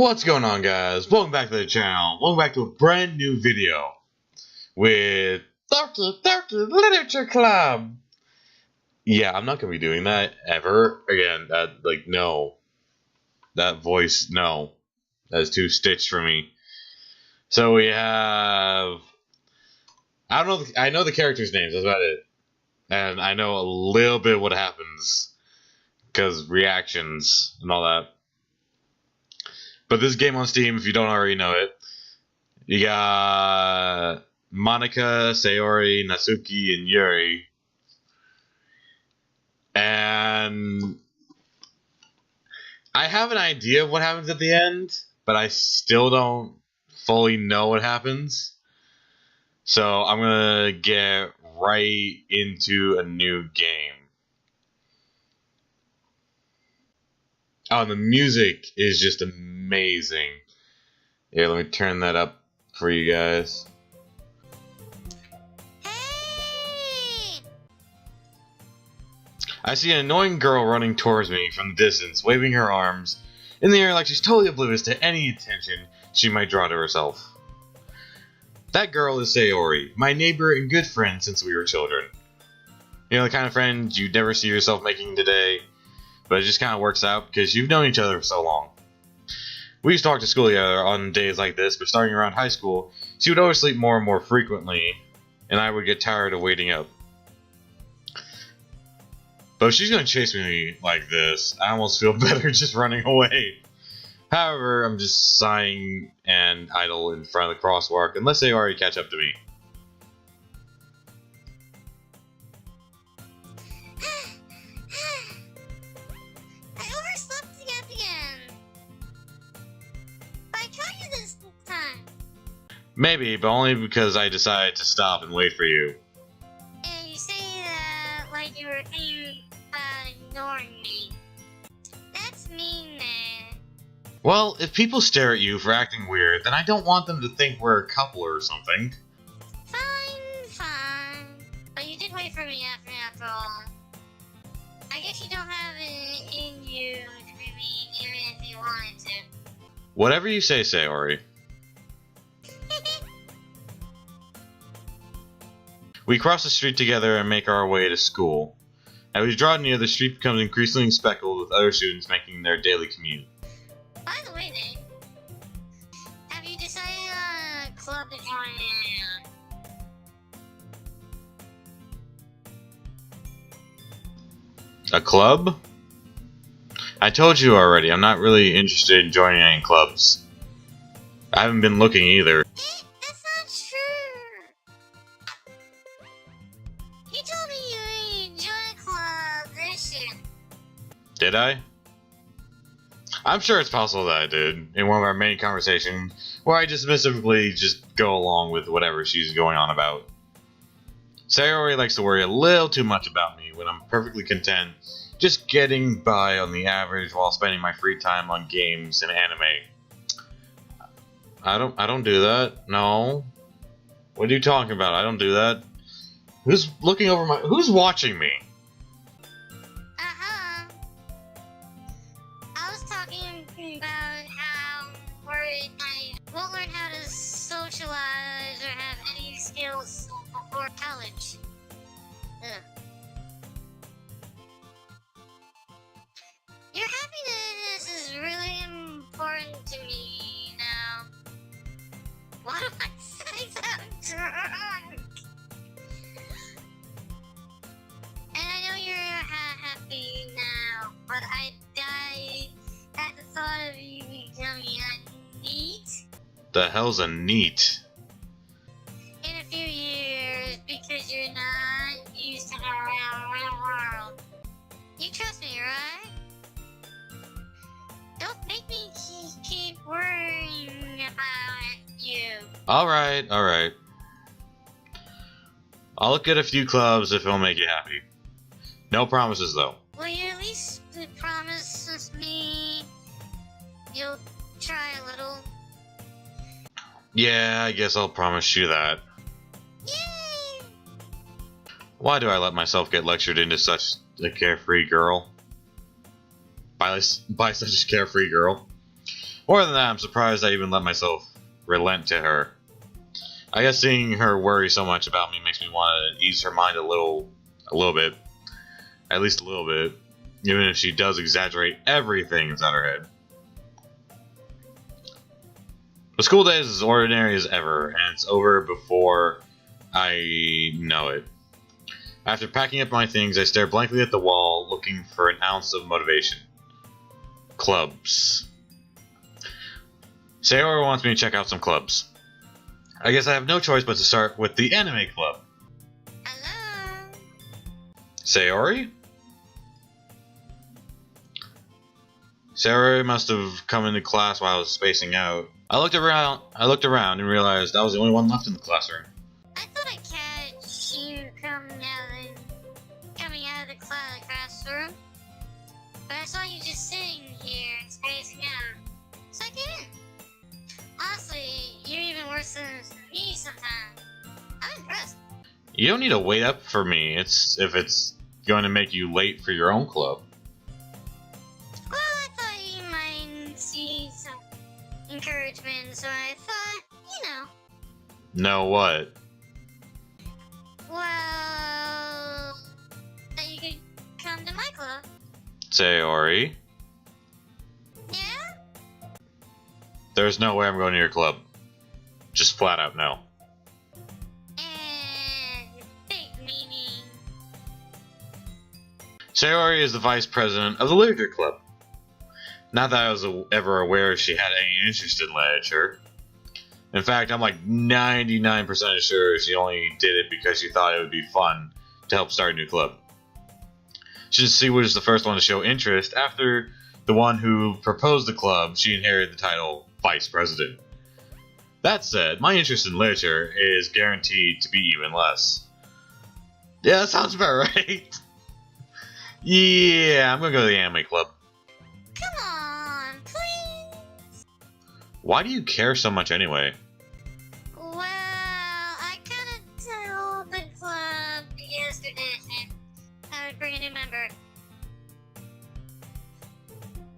What's going on, guys? Welcome back to the channel. Welcome back to a brand new video with Doki Doki Literature Club. Yeah, I'm not gonna be doing that ever again. No. That voice, no. That's too stitched for me. So we have... I don't know, I know the characters' names, that's about it. And I know a little bit what happens. Because reactions and all that. But this game on Steam, if you don't already know it, you got Monika, Sayori, Natsuki, and Yuri. And I have an idea of what happens at the end, but I still don't fully know what happens. So I'm going to get right into a new game. Oh, and the music is just amazing. Yeah, let me turn that up for you guys. Hey! I see an annoying girl running towards me from the distance, waving her arms in the air like she's totally oblivious to any attention she might draw to herself. That girl is Sayori, my neighbor and good friend since we were children. You know, the kind of friend you'd never see yourself making today, but it just kind of works out because you've known each other for so long. We used to talk to school together on days like this, but starting around high school, she would always sleep more and more frequently, and I would get tired of waiting up. But if she's going to chase me like this, I almost feel better just running away. However, I'm just sighing and idle in front of the crosswalk unless they already catch up to me. I overslept again. But I tried you this time. Maybe, but only because I decided to stop and wait for you. And you say that like you were ignoring me. That's mean, man. Well, if people stare at you for acting weird, then I don't want them to think we're a couple or something. Fine. But you did wait for me after all. I guess you don't have it in you to be mean even if you wanted to. Whatever you say, Sayori. We cross the street together and make our way to school. As we draw near, the street becomes increasingly speckled with other students making their daily commute. By the way, then, have you decided on a club to join in? A club? I told you already, I'm not really interested in joining any clubs. I haven't been looking either. That's not true. You told me you joined a club this year. Did I? I'm sure it's possible that I did, in one of our main conversations, where I dismissively just go along with whatever she's going on about. Sayori likes to worry a little too much about me when I'm perfectly content just getting by on the average while spending my free time on games and anime. I don't do that. No. What are you talking about? I don't do that. Who's looking over who's watching me? I was talking about how I won't learn how to socialize or have any skills before college. Ugh. Your happiness is really important to me now. Why do I say that drunk? And I know you're happy now, but I die at the thought of you becoming a neat The hell's a neat? in a few years because you're not used to the real world. You trust me, right? Don't make me keep worrying about you. Alright. I'll look at a few clubs if it'll make you happy. No promises, though. Will you at least promise me you'll try a little? Yeah, I guess I'll promise you that. Yay! Why do I let myself get lectured into such a carefree girl? By such a carefree girl? More than that, I'm surprised I even let myself relent to her. I guess seeing her worry so much about me makes me want to ease her mind a little bit. At least a little bit. Even if she does exaggerate everything inside her head. The school day is as ordinary as ever, and it's over before I know it. After packing up my things, I stare blankly at the wall, looking for an ounce of motivation. Clubs. Sayori wants me to check out some clubs. I guess I have no choice but to start with the anime club. Hello? Sayori? Sayori must have come into class while I was spacing out. I looked around and realized I was the only one left in the classroom. I thought I catch you coming out of the classroom, but I saw you just sitting here and spacing out. So I came in. Honestly, you're even worse than me sometimes. I'm impressed. You don't need to wait up for me. If it's going to make you late for your own club. Well, I thought you might see some encouragement, so I thought, Know what? well, that you could come to my club. Sayori? Yeah? There's no way I'm going to your club. Just flat out no. And big meaning. Sayori is the vice president of the literature club. Not that I was ever aware she had any interest in literature. In fact, I'm like 99% sure she only did it because she thought it would be fun to help start a new club. Since she was the first one to show interest, after the one who proposed the club, she inherited the title Vice President. That said, my interest in literature is guaranteed to be even less. Yeah, that sounds about right. Yeah, I'm gonna go to the anime club. Come on, please. Why do you care so much anyway? Well, I kinda told the club yesterday I would bring a new member.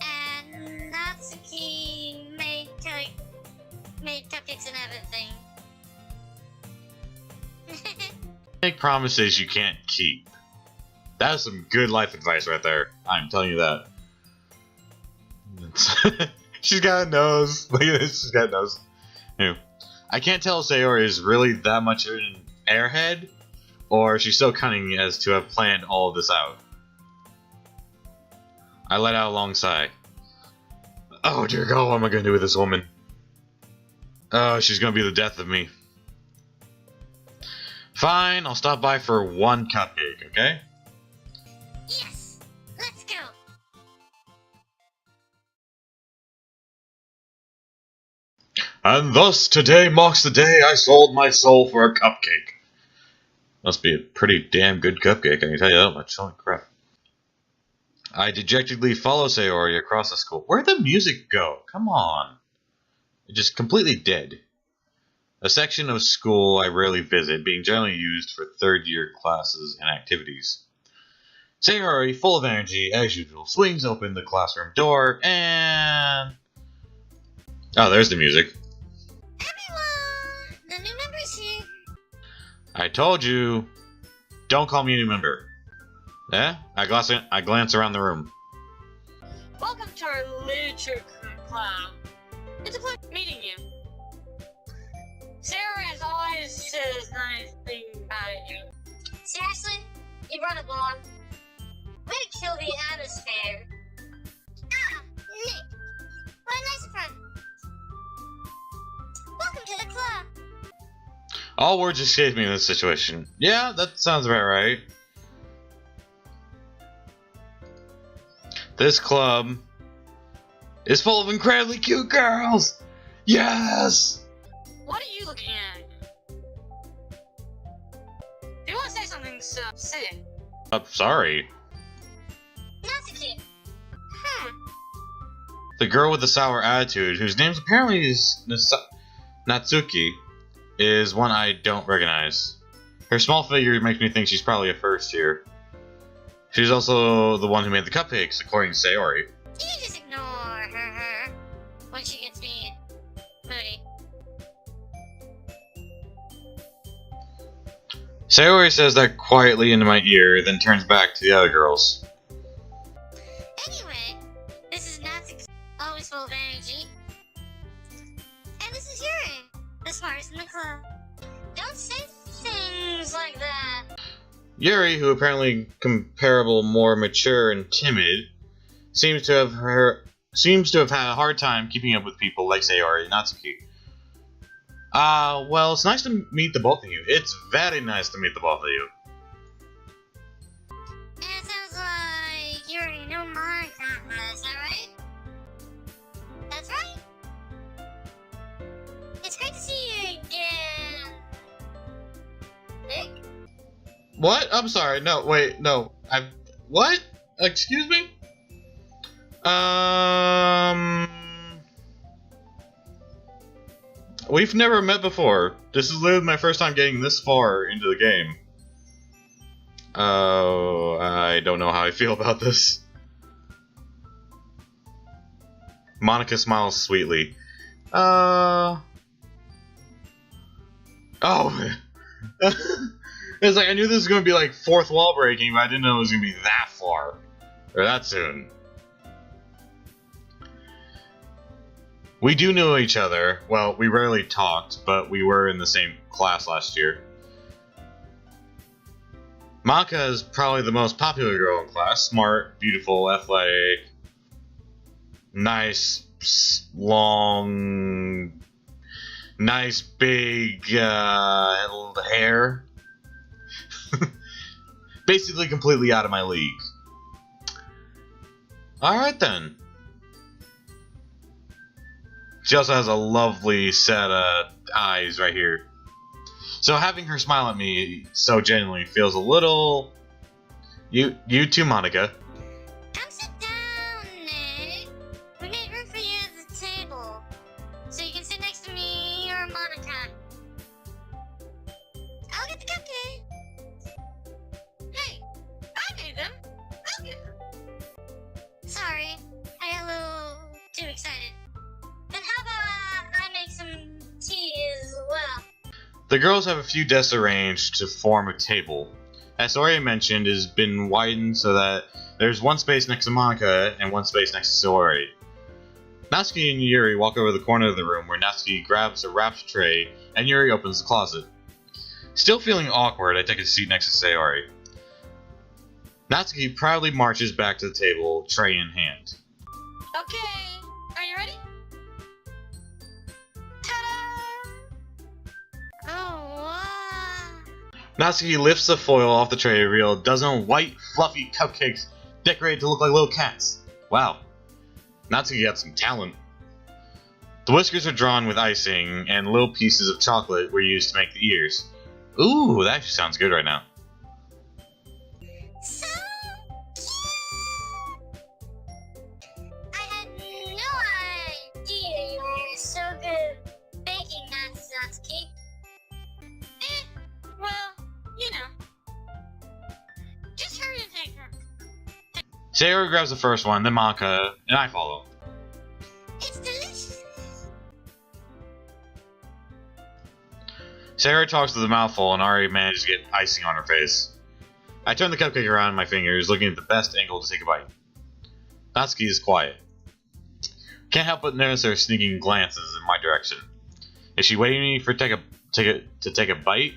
And Natsuki made cupcakes and everything. Make promises you can't keep. That is some good life advice right there. I'm telling you that. She's got a nose. Look at this. She's got a nose. Anyway, I can't tell if Sayori is really that much of an airhead, or if she's so cunning as to have planned all of this out. I let out a long sigh. Oh dear God, what am I going to do with this woman? Oh, she's going to be the death of me. Fine, I'll stop by for one cupcake, okay? Yes, let's go. And thus, today marks the day I sold my soul for a cupcake. Must be a pretty damn good cupcake, I can tell you that much. Holy crap. I dejectedly follow Sayori across the school. Where'd the music go? Come on. It's just completely dead. A section of school I rarely visit, being generally used for third-year classes and activities. Sayori, full of energy, as usual, swings open the classroom door, and... Oh, there's the music. Everyone, the new member's here. I told you, don't call me a new member. Yeah? I glance around the room. Welcome to our literature club. It's a pleasure meeting you. Sarah has always says nice things about you. Seriously? You brought a blonde? Way to kill the atmosphere. Ah, Nick. What a nice surprise. Welcome to the club. All words escape me in this situation. Yeah, that sounds about right. This club is full of incredibly cute girls! Yes! What are you looking at? If you want to say something, so say it. Sorry. Natsuki. The girl with the sour attitude, whose name apparently is Natsuki, is one I don't recognize. Her small figure makes me think she's probably a first year. She's also the one who made the cupcakes, according to Sayori. You can just ignore her when she Sayori says that quietly into my ear, then turns back to the other girls. Anyway, this is Natsuki, always full of energy. And this is Yuri, the smartest in the club. Don't say things like that. Yuri, who apparently comparable more mature and timid, seems to have had a hard time keeping up with people like Sayori and Natsuki. Well, it's nice to meet the both of you. It's very nice to meet the both of you. And it sounds like you already know my grandma, is that right? That's right. It's great to see you again. Nick? What? I'm sorry. No, wait, no. What? Excuse me? We've never met before. This is literally my first time getting this far into the game. Oh, I don't know how I feel about this. Monica smiles sweetly. Oh. It's like I knew this was going to be like fourth wall breaking, but I didn't know it was going to be that far. Or that soon. We do know each other. Well, we rarely talked, but we were in the same class last year. Monica is probably the most popular girl in class. Smart, beautiful, athletic, nice, long, nice, big hair. Basically completely out of my league. Alright then. She also has a lovely set of eyes right here. So having her smile at me so genuinely feels a little... You too, Monica. Come sit down, Nick. We made room for you at the table. So you can sit next to me or Monica. I'll get the cupcakes. Hey, I made them. I'll get them. Sorry, I got a little too excited. Then how about I make some tea as well? The girls have a few desks arranged to form a table. As already mentioned, it has been widened so that there's one space next to Monica and one space next to Sayori. Natsuki and Yuri walk over the corner of the room where Natsuki grabs a wrapped tray and Yuri opens the closet. Still feeling awkward, I take a seat next to Sayori. Natsuki proudly marches back to the table, tray in hand. Okay, are you ready? Ta-da! Oh, wow. Natsuki lifts the foil off the tray to reveal a dozen white, fluffy cupcakes decorated to look like little cats. Wow. Natsuki got some talent. The whiskers are drawn with icing, and little pieces of chocolate were used to make the ears. Ooh, that actually sounds good right now. So cute! I had no idea you were so good at baking, Natsuki. Well, you know. Just hurry and take her. Sayori grabs the first one, then Monica, and I follow. It's delicious. Sayori talks with a mouthful and already managed to get icing on her face. I turn the cupcake around in my fingers, looking at the best angle to take a bite. Natsuki is quiet. Can't help but notice her sneaking glances in my direction. Is she waiting for to take a bite?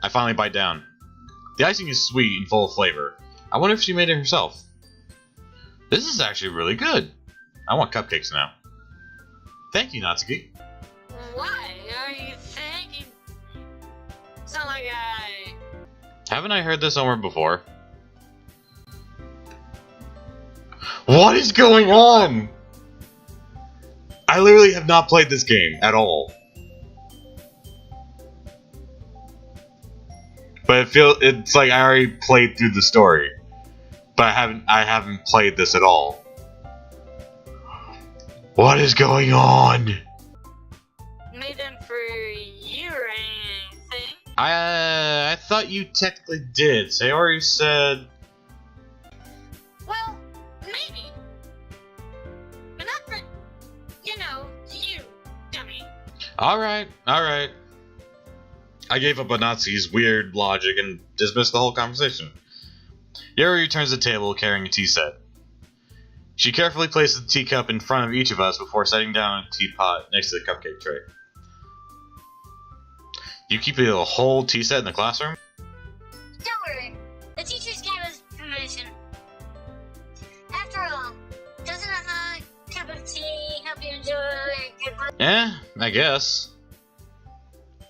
I finally bite down. The icing is sweet and full of flavor. I wonder if she made it herself. This is actually really good. I want cupcakes now. Thank you, Natsuki. Why are you thanking? Sound like I... Haven't I heard this somewhere before? What is going on? I literally have not played this game at all. But it's like I already played through the story. But I haven't played this at all. What is going on? made them for you or anything. I thought you technically did. Sayori said... Well, maybe. But not for, you, dummy. Alright. I gave up on Nazi's weird logic and dismissed the whole conversation. Yuri returns to the table carrying a tea set. She carefully places the teacup in front of each of us before setting down a teapot next to the cupcake tray. You keep a whole tea set in the classroom? Don't worry. The teachers gave us permission. After all, doesn't a hot cup of tea help you enjoy a good book? Eh, I guess.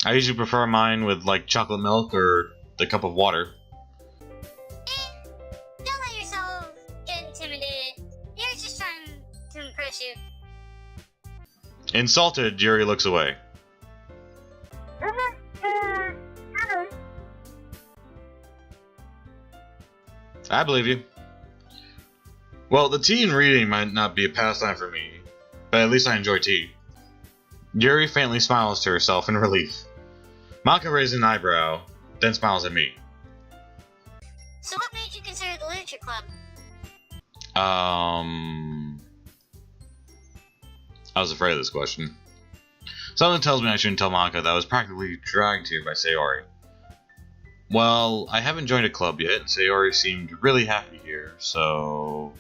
I usually prefer mine with like chocolate milk or the cup of water. Don't let yourself get intimidated. You're just trying to impress you. Insulted, Yuri looks away. I believe you. Well, the tea and reading might not be a pastime for me, but at least I enjoy tea. Yuri faintly smiles to herself in relief. Maka raises an eyebrow, then smiles at me. So what made you consider the literature club? I was afraid of this question. Something tells me I shouldn't tell Maka that I was practically dragged here by Sayori. Well, I haven't joined a club yet, and Sayori seemed really happy here, so...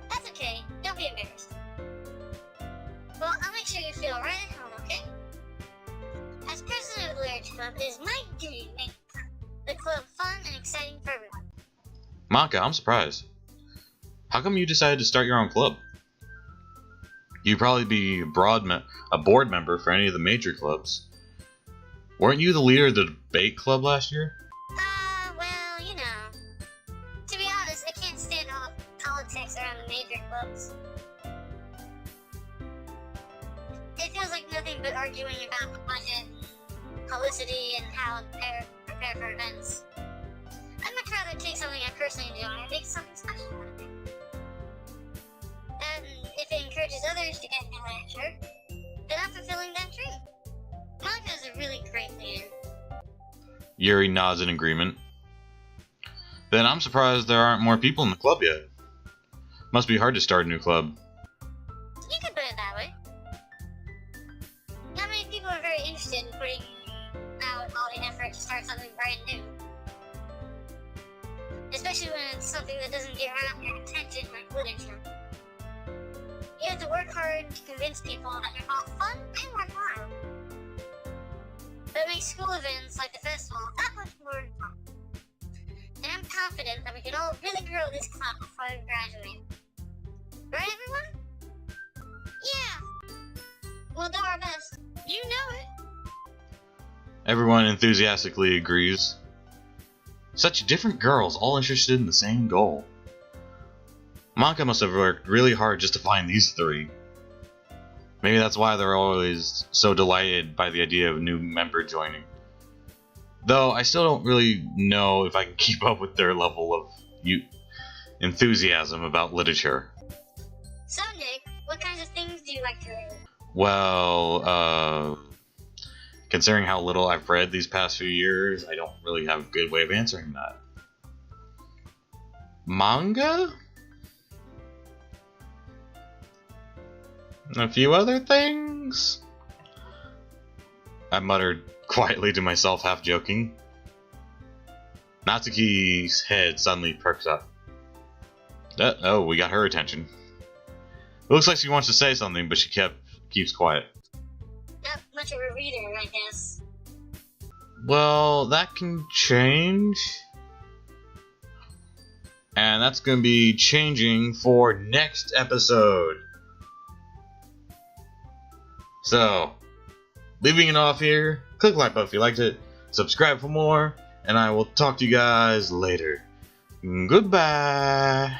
That's okay. Don't be embarrassed. Well, I'll make sure you feel right at home, okay? As president of the literature club, it is my duty to make the club fun and exciting for everyone. Maka, I'm surprised. How come you decided to start your own club? You'd probably be a board member for any of the major clubs. Weren't you the leader of the debate club last year? Well, you know. To be honest, I can't stand all the politics around the major clubs. It feels like nothing but arguing about the budget, publicity, and how to prepare for events. I'd much rather take something I personally enjoy and make something special out of it. And if it encourages others to get into literature, then I'm fulfilling that dream. Maka's a really great leader. Yuri nods in agreement. Then I'm surprised there aren't more people in the club yet. Must be hard to start a new club. You could put it that way. Not many people are very interested in putting out all the effort to start something brand new. Especially when it's something that doesn't get around your attention like literature. You have to work hard to convince people that you're both fun and worthwhile. But it makes school events like the festival that much more fun. And I'm confident that we can all really grow this club before we graduate. Right, everyone? Yeah! We'll do our best. You know it. Everyone enthusiastically agrees. Such different girls, all interested in the same goal. Maka must have worked really hard just to find these three. Maybe that's why they're always so delighted by the idea of a new member joining. Though I still don't really know if I can keep up with their level of enthusiasm about literature. So, Nick, what kinds of things do you like to read? Well, considering how little I've read these past few years, I don't really have a good way of answering that. Manga? A few other things? I muttered quietly to myself, half joking. Natsuki's head suddenly perks up. Oh, we got her attention. It looks like she wants to say something, but she keeps quiet. Not much of a reader, I guess. Well, that can change. And that's going to be changing for next episode. So, leaving it off here, click like button if you liked it, subscribe for more, and I will talk to you guys later. Goodbye!